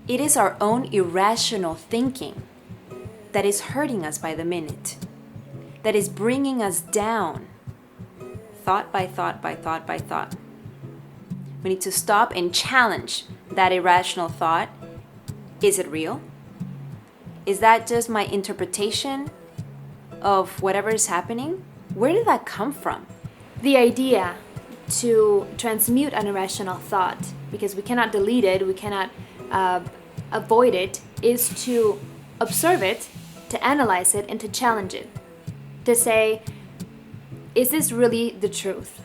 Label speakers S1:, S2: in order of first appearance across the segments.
S1: It is our own irrational thinking that is hurting us by the minute, that is bringing us down, thought by thought by thought by thought. We need to stop and challenge that irrational thought. Is it real? Is that just my interpretation of whatever is happening? Where did that come from?
S2: The idea to transmute an irrational thought, because we cannot delete it, we cannot avoid it, is to observe it, to analyze it, and to challenge it. To say, is this really the truth?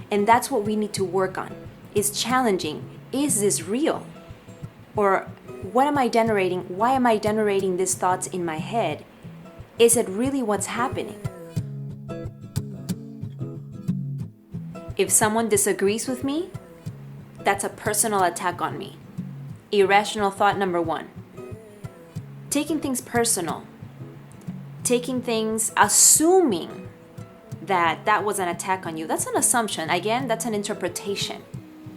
S1: And that's what we need to work on, is challenging. Is this real? Or what am I generating? Why am I generating these thoughts in my head? Is it really what's happening? If someone disagrees with me, that's a personal attack on me. Irrational thought number 1. Taking things personal. Taking things, assuming that that was an attack on you. That's an assumption. Again, that's an interpretation.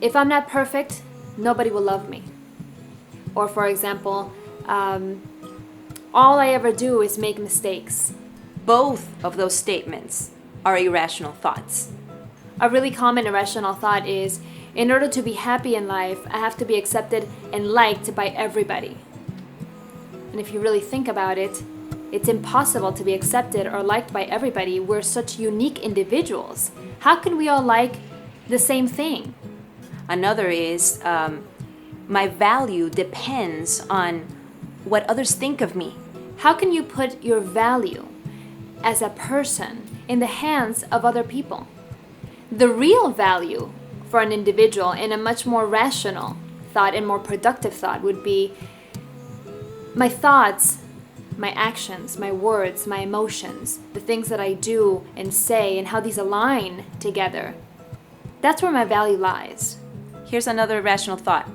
S2: If I'm not perfect, nobody will love me. Or for example, all I ever do is make mistakes.
S1: Both of those statements are irrational thoughts.
S2: A really common irrational thought is, in order to be happy in life, I have to be accepted and liked by everybody. And if you really think about it, it's impossible to be accepted or liked by everybody. We're such unique individuals. How can we all like the same thing?
S1: Another is, my value depends on what others think of me.
S2: How can you put your value as a person in the hands of other people? The real value for an individual in a much more rational thought and more productive thought would be my thoughts, my actions, my words, my emotions, the things that I do and say and how these align together. That's where my value lies.
S1: Here's another irrational thought.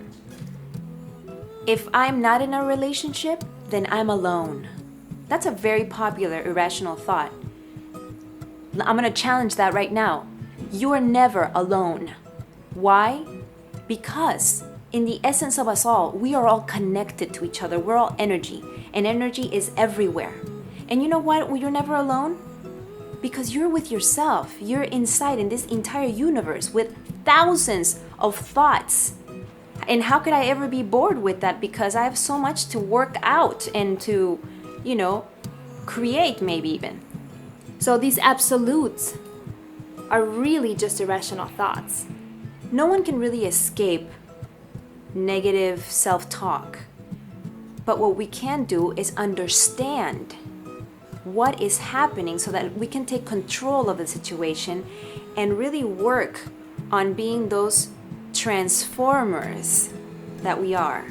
S1: If I'm not in a relationship, then I'm alone. That's a very popular irrational thought. I'm going to challenge that right now. You are never alone. Why? Because in the essence of us all, we are all connected to each other. We're all energy, and energy is everywhere. And you know what? You're never alone because you're with yourself. You're inside in this entire universe with thousands of thoughts. And how could I ever be bored with that? Because I have so much to work out and to, create maybe even.
S2: So these absolutes are really just irrational thoughts.
S1: No one can really escape negative self-talk. But what we can do is understand what is happening so that we can take control of the situation and really work on being those transformers that we are.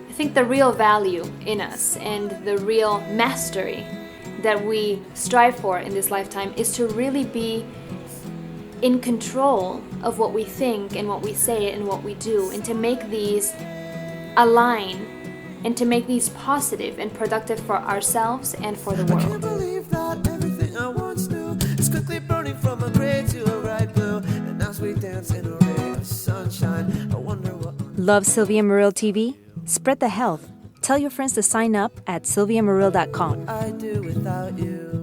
S2: I think the real value in us and the real mastery that we strive for in this lifetime is to really be in control of what we think and what we say and what we do, and to make these align and to make these positive and productive for ourselves and for the world.
S3: I can't believe that everything I once knew is quickly burning from a gray to a bright blue, and as we dance in a ray of sunshine, I wonder what.
S1: Love Silvie+Maryl TV? Spread the health. Tell your friends to sign up at silviameryl.com.
S3: I do without you.